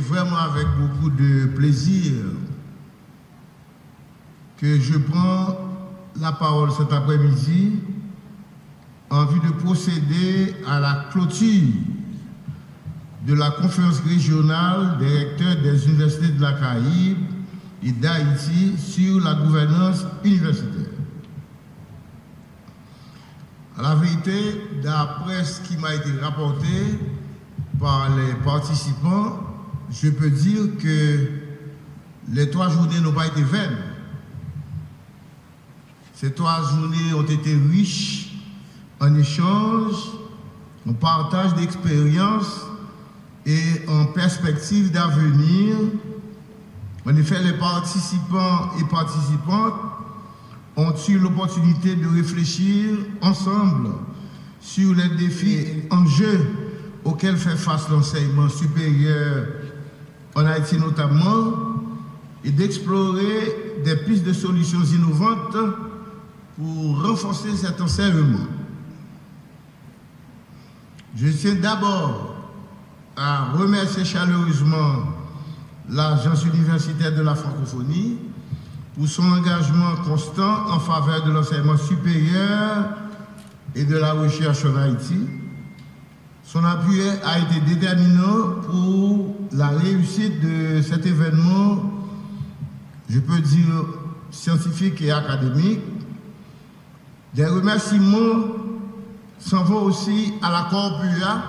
vraiment avec beaucoup de plaisir que je prends la parole cet après-midi en vue de procéder à la clôture de la conférence régionale des recteurs des universités de la Caraïbe et d'Haïti sur la gouvernance universitaire. À la vérité, d'après ce qui m'a été rapporté par les participants, je peux dire que les 3 journées n'ont pas été vaines. Ces 3 journées ont été riches en échanges, en partage d'expériences et en perspective d'avenir. En effet, les participants et participantes ont eu l'opportunité de réfléchir ensemble sur les défis et enjeux auxquels fait face l'enseignement supérieur en Haïti notamment, et d'explorer des pistes de solutions innovantes pour renforcer cet enseignement. Je tiens d'abord à remercier chaleureusement l'Agence universitaire de la francophonie pour son engagement constant en faveur de l'enseignement supérieur et de la recherche en Haïti. Son appui a été déterminant pour la réussite de cet événement, je peux dire scientifique et académique. Des remerciements s'en vont aussi à la Corpua,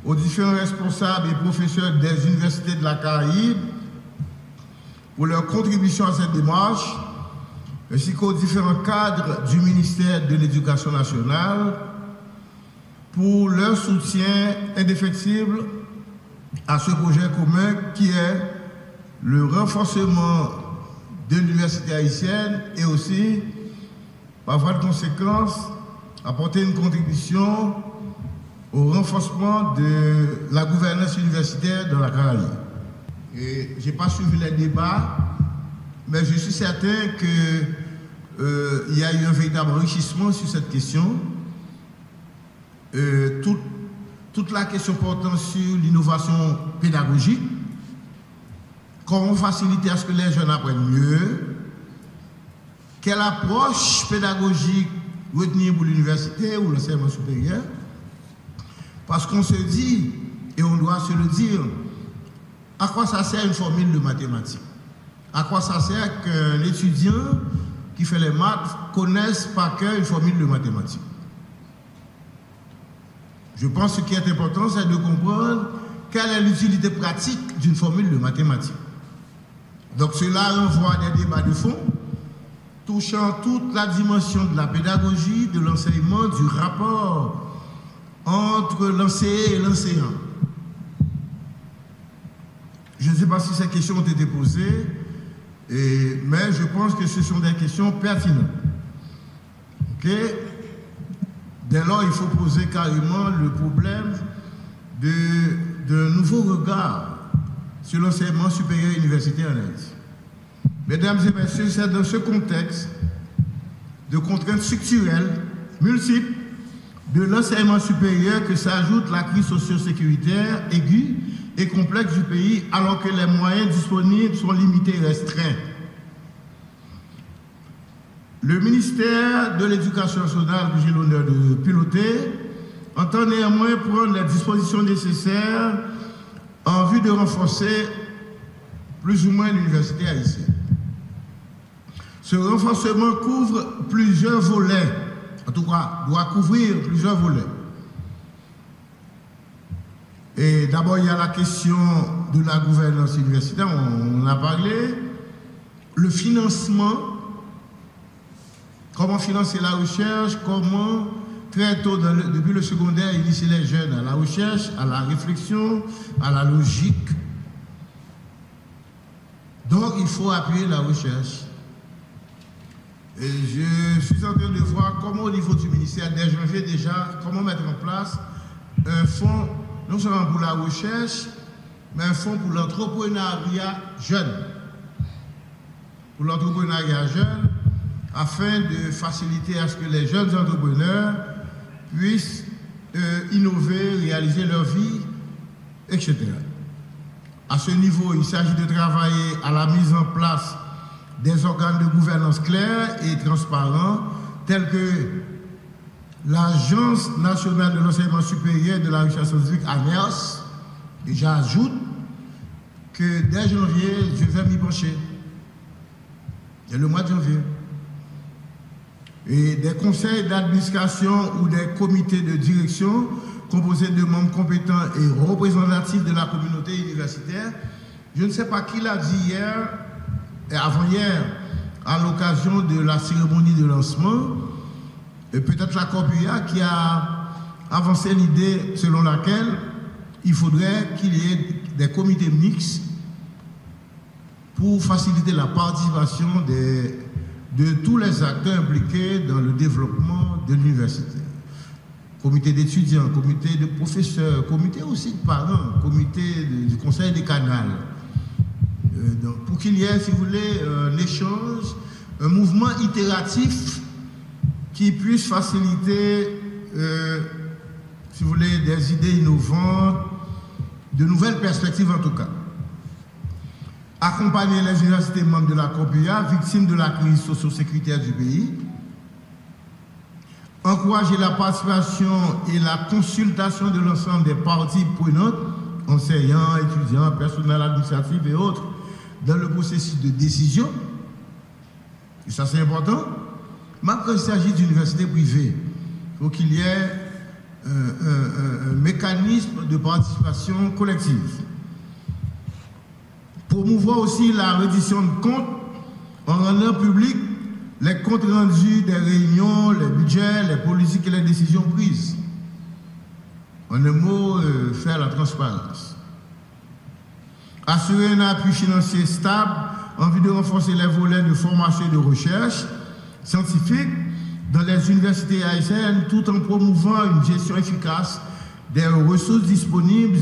aux différents responsables et professeurs des universités de la Caraïbe pour leur contribution à cette démarche, ainsi qu'aux différents cadres du ministère de l'Éducation nationale pour leur soutien indéfectible à ce projet commun qui est le renforcement de l'université haïtienne et aussi, par voie de conséquence, apporter une contribution au renforcement de la gouvernance universitaire dans la Caraïbe. Et je n'ai pas suivi les débats, mais je suis certain qu'il y a eu un véritable enrichissement sur cette question. Toute la question portant sur l'innovation pédagogique, comment faciliter à ce que les jeunes apprennent mieux, quelle approche pédagogique retenir pour l'université ou l'enseignement supérieur, parce qu'on se dit, et on doit se le dire, à quoi ça sert une formule de mathématiques? À quoi ça sert qu'un étudiant qui fait les maths connaisse par cœur une formule de mathématiques? Je pense que ce qui est important, c'est de comprendre quelle est l'utilité pratique d'une formule de mathématiques. Donc cela renvoie à des débats de fond, touchant toute la dimension de la pédagogie, de l'enseignement, du rapport entre l'enseignant et l'enseignant. Je ne sais pas si ces questions ont été posées, mais je pense que ce sont des questions pertinentes. Okay? Dès lors, il faut poser carrément le problème d'un nouveau regard sur l'enseignement supérieur universitaire en Haïti. Mesdames et messieurs, c'est dans ce contexte de contraintes structurelles multiples de l'enseignement supérieur que s'ajoute la crise socio-sécuritaire aiguë et complexe du pays, alors que les moyens disponibles sont limités et restreints. Le ministère de l'Éducation nationale, que j'ai l'honneur de piloter, entend néanmoins prendre les dispositions nécessaires en vue de renforcer plus ou moins l'université haïtienne. Ce renforcement couvre plusieurs volets, en tout cas doit couvrir plusieurs volets. Et d'abord, il y a la question de la gouvernance universitaire, on en a parlé, le financement, comment financer la recherche, comment très tôt, depuis le secondaire, initier les jeunes à la recherche, à la réflexion, à la logique. Donc, il faut appuyer la recherche. Et je suis en train de voir comment, au niveau du ministère, dès janvier déjà, comment mettre en place un fonds, non seulement pour la recherche, mais un fonds pour l'entrepreneuriat jeune. Pour l'entrepreneuriat jeune, afin de faciliter à ce que les jeunes entrepreneurs puissent innover, réaliser leur vie, etc. À ce niveau, il s'agit de travailler à la mise en place des organes de gouvernance clairs et transparents, tels que l'Agence nationale de l'enseignement supérieur de la recherche scientifique, ANERS. Et j'ajoute que dès janvier, je vais m'y pencher. Dès le mois de janvier. Et des conseils d'administration ou des comités de direction composés de membres compétents et représentatifs de la communauté universitaire. Je ne sais pas qui l'a dit hier et avant-hier à l'occasion de la cérémonie de lancement, et peut-être la Corpia qui a avancé l'idée selon laquelle il faudrait qu'il y ait des comités mixtes pour faciliter la participation de tous les acteurs impliqués dans le développement de l'université. Comité d'étudiants, comité de professeurs, comité aussi de parents, comité du conseil des canals. Donc, pour qu'il y ait, si vous voulez, un échange, un mouvement itératif qui puisse faciliter, si vous voulez, des idées innovantes, de nouvelles perspectives en tout cas. Accompagner les universités membres de la Corpia, victimes de la crise socio-sécuritaire du pays. Encourager la participation et la consultation de l'ensemble des parties prenantes, enseignants, étudiants, personnel administratif et autres, dans le processus de décision. Et ça, c'est important. Mais quand il s'agit d'universités privées, il faut qu'il y ait un mécanisme de participation collective. Promouvoir aussi la reddition de comptes en rendant public les comptes rendus des réunions, les budgets, les politiques et les décisions prises. En un mot, faire la transparence. Assurer un appui financier stable en vue de renforcer les volets de formation et de recherche scientifique dans les universités haïtiennes tout en promouvant une gestion efficace des ressources disponibles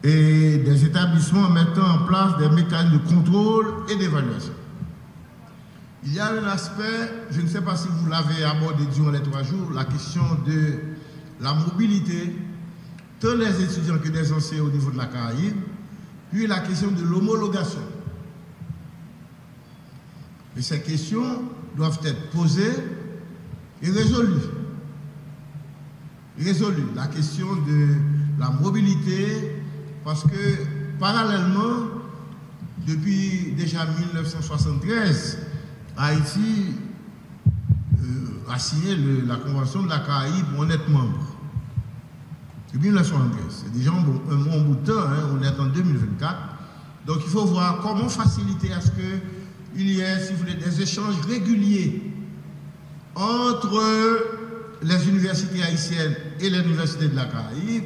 et des établissements mettant en place des mécanismes de contrôle et d'évaluation. Il y a un aspect, je ne sais pas si vous l'avez abordé durant les 3 jours, la question de la mobilité, tant des étudiants que des enseignants au niveau de la Caraïbe, puis la question de l'homologation. Et ces questions doivent être posées et résolues. La question de la mobilité, parce que parallèlement, depuis déjà 1973, Haïti a signé la Convention de la Caraïbe pour en être membre. Depuis 1973. C'est déjà un bon bout de temps, hein, on est en 2024. Donc il faut voir comment faciliter à ce qu'il y ait, si vous voulez, des échanges réguliers entre les universités haïtiennes et les universités de la Caraïbe,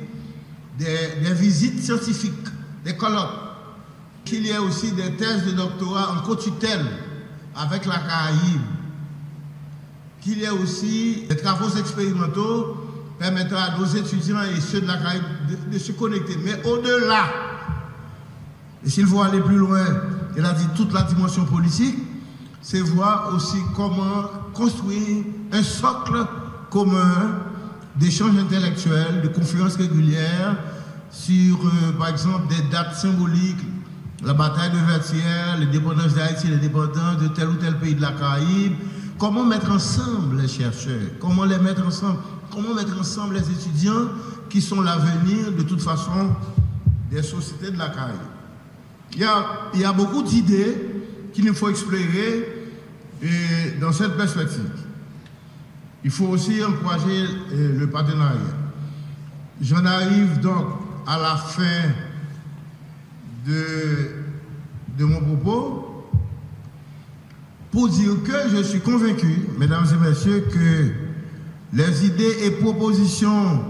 des visites scientifiques, des colloques, qu'il y ait aussi des thèses de doctorat en co-tutelle avec la Caraïbe, qu'il y ait aussi des travaux expérimentaux permettant à nos étudiants et ceux de la Caraïbe de se connecter. Mais au-delà, et s'il faut aller plus loin, il a dit toute la dimension politique, c'est voir aussi comment construire un socle commun d'échanges intellectuels, de conférences régulières sur, par exemple, des dates symboliques, la bataille de Vertières, les dépendances d'Haïti, les dépendances de tel ou tel pays de la Caraïbe. Comment mettre ensemble les chercheurs, comment les mettre ensemble, comment mettre ensemble les étudiants qui sont l'avenir, de toute façon, des sociétés de la Caraïbe. Il y a beaucoup d'idées qu'il nous faut explorer dans cette perspective. Il faut aussi encourager le partenariat. J'en arrive donc à la fin de mon propos pour dire que je suis convaincu, mesdames et messieurs, que les idées et propositions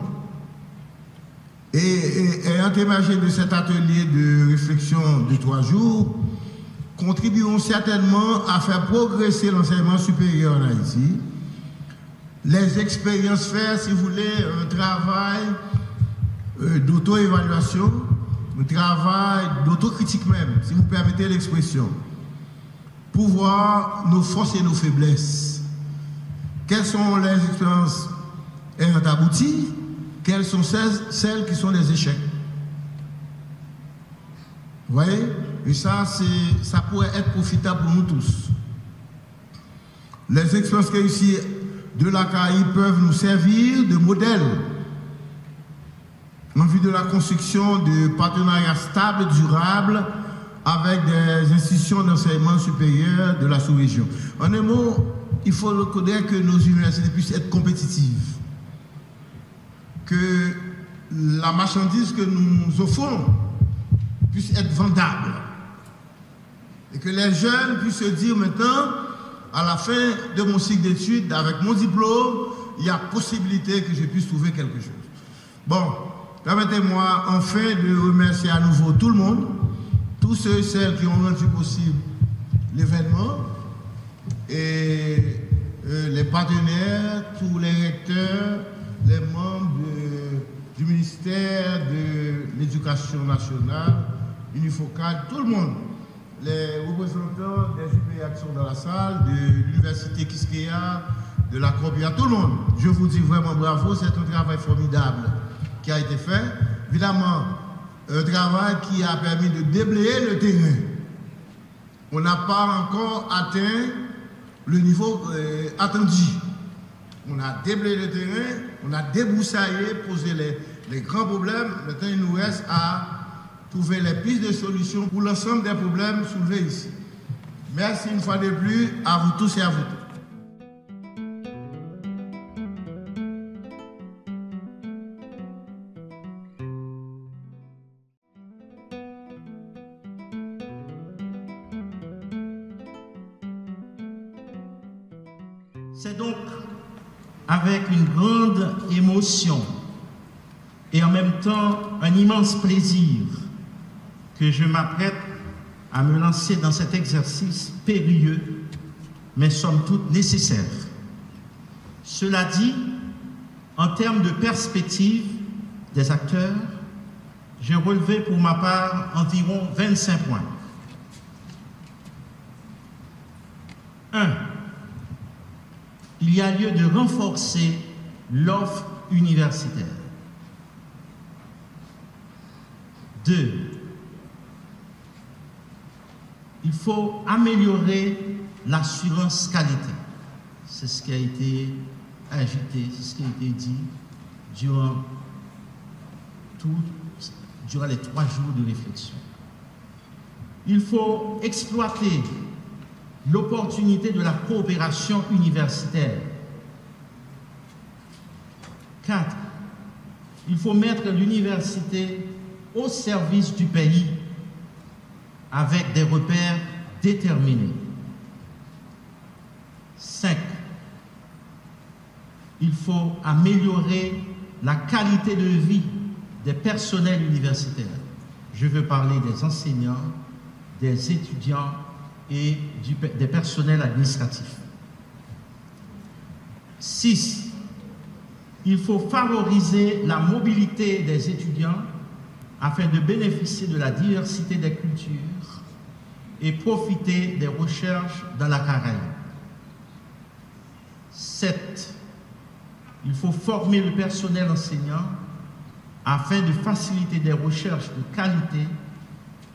ayant émergé de cet atelier de réflexion de 3 jours contribueront certainement à faire progresser l'enseignement supérieur en Haïti. Les expériences faire, si vous voulez, un travail d'auto-évaluation, un travail d'autocritique même, si vous permettez l'expression, pour voir nos forces et nos faiblesses. Quelles sont les expériences ayant abouti, quelles sont celles qui sont des échecs. Vous voyez? Et ça pourrait être profitable pour nous tous. Les expériences réussies de la CAI peuvent nous servir de modèle en vue de la construction de partenariats stables et durables avec des institutions d'enseignement supérieur de la sous-région. En un mot, il faut reconnaître que nos universités puissent être compétitives, que la marchandise que nous offrons puisse être vendable et que les jeunes puissent se dire maintenant, à la fin de mon cycle d'études, avec mon diplôme, il y a possibilité que je puisse trouver quelque chose. Bon, permettez-moi enfin de remercier à nouveau tout le monde, tous ceux et celles qui ont rendu possible l'événement, et les partenaires, tous les recteurs, les membres du ministère de l'Éducation nationale, Unifocal, tout le monde, les représentants des UPA qui sont dans la salle, de l'Université Quisqueya, de la Cropia, tout le monde. Je vous dis vraiment bravo, c'est un travail formidable qui a été fait. Évidemment, un travail qui a permis de déblayer le terrain. On n'a pas encore atteint le niveau attendu. On a déblayé le terrain, on a débroussaillé, posé les grands problèmes. Maintenant, il nous reste à trouver les pistes de solutions pour l'ensemble des problèmes soulevés ici. Merci une fois de plus à vous tous et à vous tous. C'est donc avec une grande émotion et en même temps un immense plaisir que je m'apprête à me lancer dans cet exercice périlleux, mais somme toute nécessaire. Cela dit, en termes de perspective des acteurs, j'ai relevé pour ma part environ 25 points. 1. Il y a lieu de renforcer l'offre universitaire. 2. Il faut améliorer l'assurance qualité. C'est ce qui a été agité, c'est ce qui a été dit durant les 3 jours de réflexion. Il faut exploiter l'opportunité de la coopération universitaire. 4. Il faut mettre l'université au service du pays avec des repères déterminés. 5. Il faut améliorer la qualité de vie des personnels universitaires. Je veux parler des enseignants, des étudiants et des personnels administratifs. 6. Il faut favoriser la mobilité des étudiants afin de bénéficier de la diversité des cultures et profiter des recherches dans la Caraïbe. 7. Il faut former le personnel enseignant afin de faciliter des recherches de qualité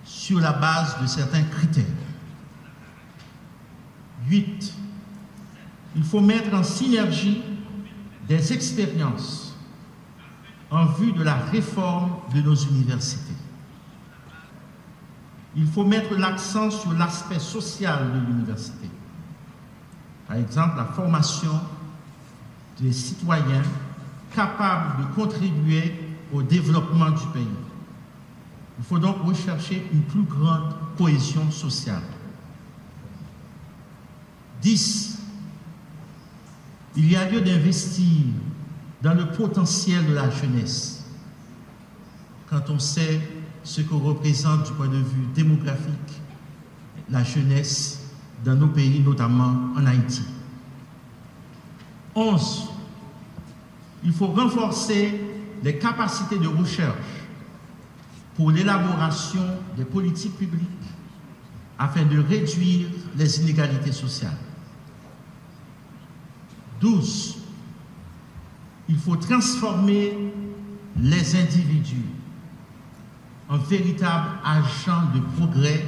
sur la base de certains critères. 8. Il faut mettre en synergie des expériences en vue de la réforme de nos universités. Il faut mettre l'accent sur l'aspect social de l'université. Par exemple, la formation des citoyens capables de contribuer au développement du pays. Il faut donc rechercher une plus grande cohésion sociale. 10. Il y a lieu d'investir dans le potentiel de la jeunesse. Quand on sait ce que représente du point de vue démographique la jeunesse dans nos pays, notamment en Haïti. 11. Il faut renforcer les capacités de recherche pour l'élaboration des politiques publiques afin de réduire les inégalités sociales. 12. Il faut transformer les individus un véritable agent de progrès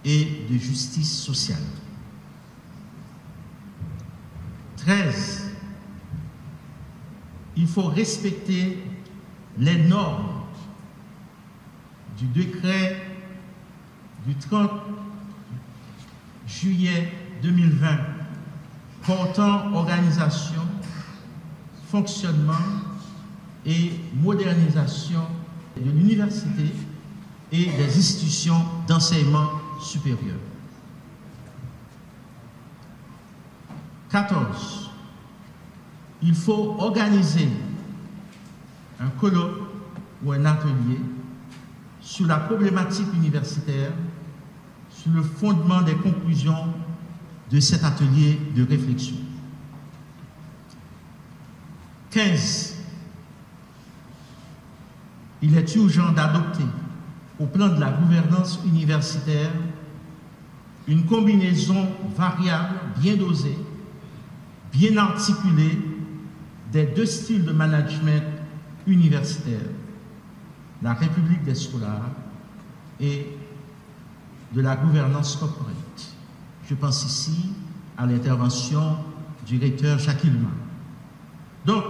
et de justice sociale. 13. Il faut respecter les normes du décret du 30 juillet 2020 portant organisation, fonctionnement et modernisation de l'université et des institutions d'enseignement supérieur. 14. Il faut organiser un colloque ou un atelier sur la problématique universitaire, sur le fondement des conclusions de cet atelier de réflexion. 15. Il est urgent d'adopter, au plan de la gouvernance universitaire, une combinaison variable, bien dosée, bien articulée des deux styles de management universitaire, la République des scolaires et de la gouvernance corporate. Je pense ici à l'intervention du recteur Jacques Hilleman. Donc,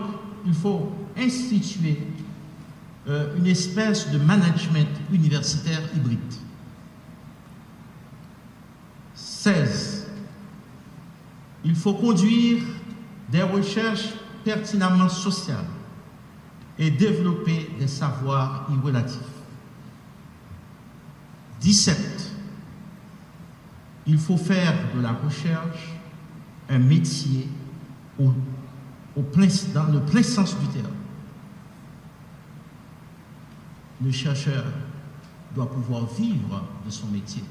il faut instituer une espèce de management universitaire hybride. 16. Il faut conduire des recherches pertinemment sociales et développer des savoirs irrelatifs. 17. Il faut faire de la recherche un métier dans le plein sens du terme. Le chercheur doit pouvoir vivre de son métier.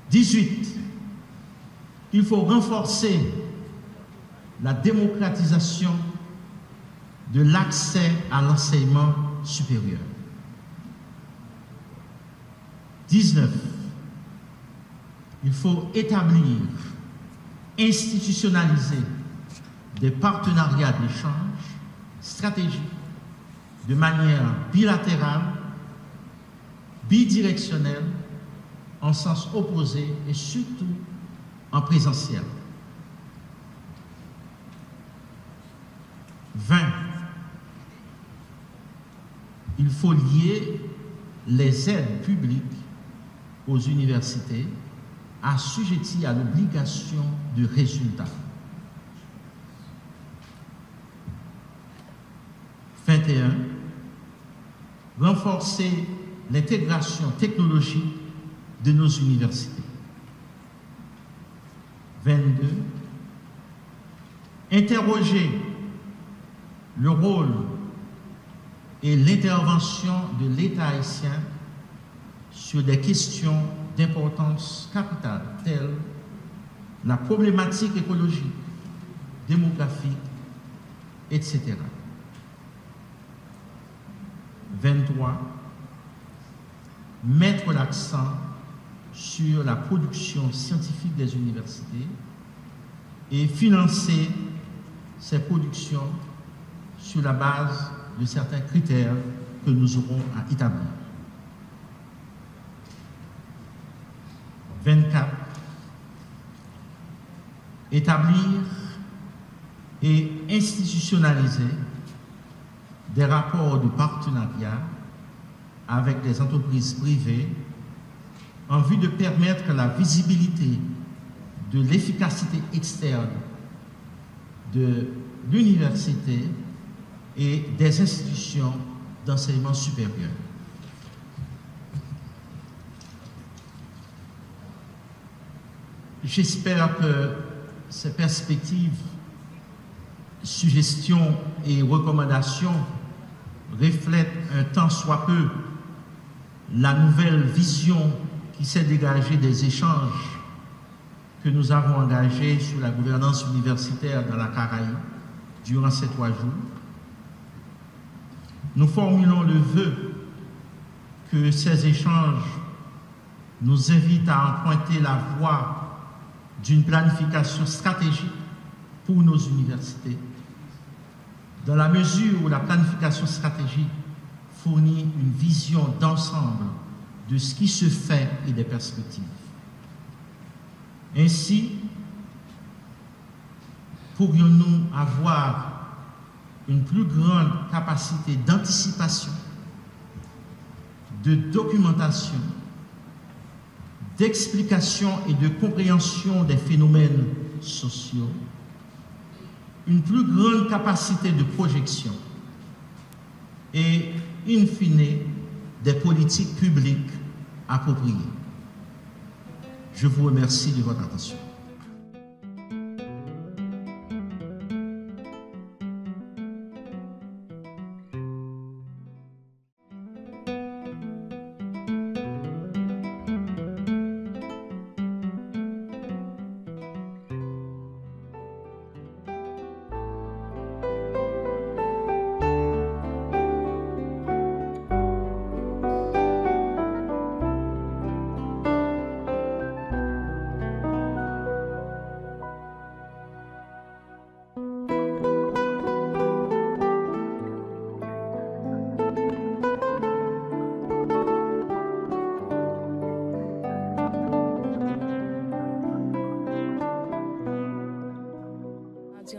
18. Il faut renforcer la démocratisation de l'accès à l'enseignement supérieur. 19. Il faut établir, institutionnaliser des partenariats d'échange stratégiques de manière bilatérale, bidirectionnelle, en sens opposé et surtout en présentiel. 20. Il faut lier les aides publiques aux universités assujetties à l'obligation de résultat. 21. Renforcer l'intégration technologique de nos universités. 22. Interroger le rôle et l'intervention de l'État haïtien sur des questions d'importance capitale telles la problématique écologique, démographique, etc. 23. Mettre l'accent sur la production scientifique des universités et financer ces productions sur la base de certains critères que nous aurons à établir. 24. Établir et institutionnaliser des rapports de partenariat avec des entreprises privées en vue de permettre la visibilité de l'efficacité externe de l'université et des institutions d'enseignement supérieur. J'espère que ces perspectives, suggestions et recommandations reflètent un tant soit peu la nouvelle vision qui s'est dégagée des échanges que nous avons engagés sur la gouvernance universitaire dans la Caraïbe durant ces 3 jours. Nous formulons le vœu que ces échanges nous invitent à emprunter la voie d'une planification stratégique pour nos universités, dans la mesure où la planification stratégique fournit une vision d'ensemble de ce qui se fait et des perspectives. Ainsi, pourrions-nous avoir une plus grande capacité d'anticipation, de documentation, d'explication et de compréhension des phénomènes sociaux, une plus grande capacité de projection et, in fine, des politiques publiques appropriées. Je vous remercie de votre attention.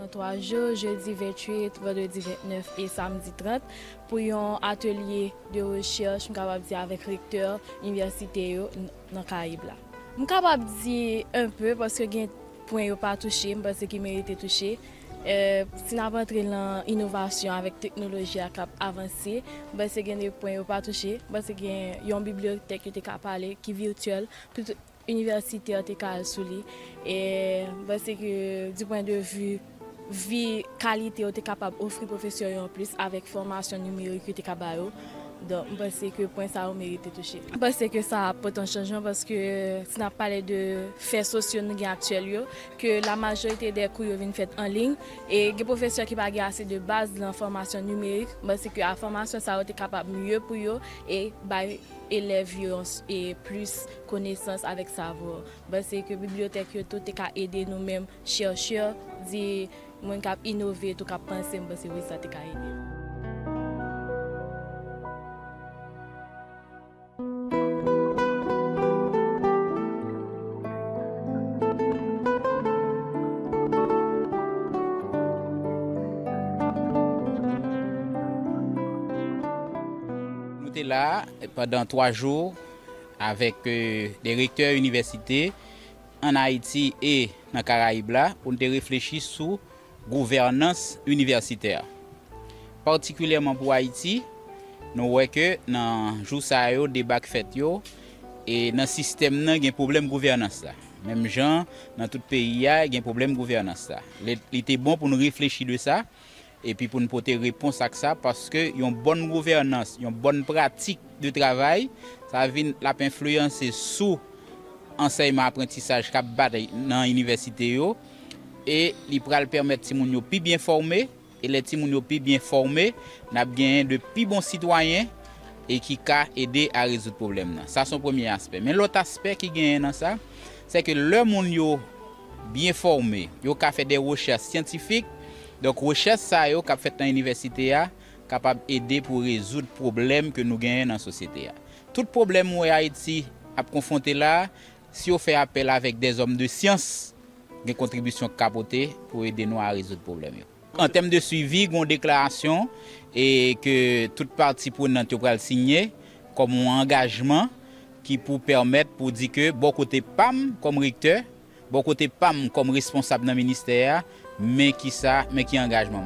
En 3 jours, jeudi 28, vendredi 29 et samedi 30, pour un atelier de recherche, je suis capable de dire avec le recteur université dans le Caraïbe. Je suis capable de dire un peu parce que les points ne sont pas touchés, parce qu'ils méritent toucher. Si nous rentrons dans l'innovation avec la technologie avancée, parce que les points ne sont pas touchés, parce qu'il y a une bibliothèque qui est parler, qui est virtuelle. Toute université est sous lui. Et parce que du point de vue vie qualité est capable d'offrir professeurs en plus avec formation numérique qui est capable. Donc je pense que point ça mérite de toucher. Je pense que ça apporte un changement parce que si on parle de faits sociaux actuels que la majorité des cours viennent faits en ligne et les professeurs qui n'ont pas assez de base de l'information numérique, parce que la formation ça a été capable mieux pour eux et élèves et plus connaissances avec savoir. Parce que la bibliothèque tout est aider nous-mêmes chercheurs dire moins cap innover tout cap penser parce que oui ça t'a aider. Nous sommes là pendant 3 jours avec des recteurs universités en Haïti et dans les Caraïbes pour nous réfléchir sur gouvernance universitaire. Particulièrement pour Haïti, nous voyons que dans le jour ça yo débat fait yo et dans le système il y a un problème de gouvernance là. Même gens dans tout pays il y a un problème de gouvernance là. Il était bon pour nous réfléchir de ça et puis pour nous porter réponse à ça parce que y a une bonne gouvernance, une bonne pratique de travail, ça vient la influencer sur enseignement apprentissage qu'a battre dans l'université yo. Et il va permettre que les gens soient bien formés. Et les gens soient bien formés, nous avons gagné de plus bons citoyens et qui peuvent aider à résoudre le problème. Ça, c'est le premier aspect. Mais l'autre aspect qui gagne dans ça, c'est que les gens bien formés, ils ont fait des recherches scientifiques. Donc, les recherches qu'ils ont faites dans l'université sont capables d'aider pour résoudre les problèmes que nous gagnons dans la société. Tout problème que Haïti a confronté là, si on fait appel avec des hommes de science, des contributions capotées pour aider nous à résoudre le problème. En termes de suivi, il y a une déclaration et que toute partie prenante va signer comme un engagement qui pour permettre pour dire que bon côté PAM comme recteur, bon côté PAM comme responsable dans le ministère, mais qui engagement.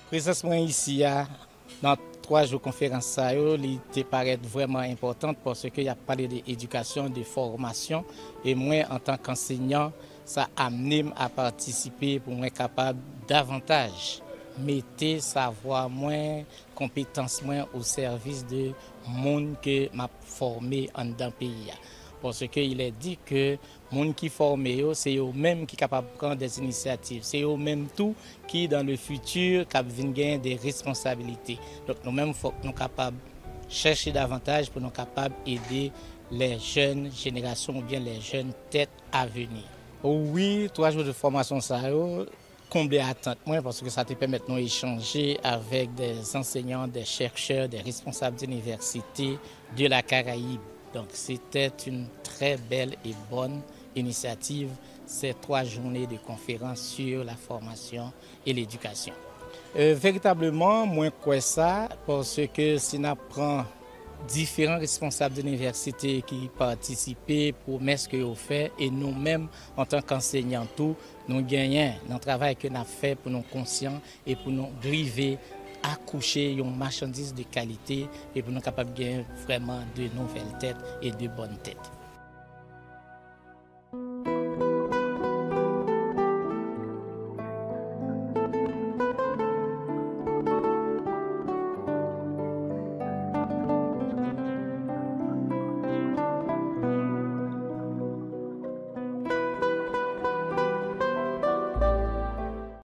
Présence ici dans 3 jours de conférence, il te paraît vraiment importante parce qu'il y a parlé d'éducation, de formation et moi en tant qu'enseignant, ça amené à participer pour être capable davantage mettre savoir moins, compétences moins au service de monde que m'a formé en dans pays. Parce qu'il est dit que les gens qui forment, c'est eux-mêmes qui sont capables de prendre des initiatives. C'est eux-mêmes tout qui, dans le futur, viennent gagner des responsabilités. Donc nous-mêmes, il faut que nous soyons capables de chercher davantage pour nous capables d'aider les jeunes générations ou bien les jeunes têtes à venir. Oui, 3 jours de formation, ça a comblé attente parce que ça te permet de nous échanger avec des enseignants, des chercheurs, des responsables d'université de la Caraïbe. Donc c'était une très belle et bonne initiative, ces 3 journées de conférences sur la formation et l'éducation. Véritablement, moi quoi ça, parce que si on prend différents responsables d'université qui participaient pour ce que vous faites et nous-mêmes en tant qu'enseignants tout, nous gagnons dans le travail que nous avons fait pour nous conscients et pour nous arriver accoucher une marchandise de qualité et pour nous capables de gagner vraiment de nouvelles têtes et de bonnes têtes.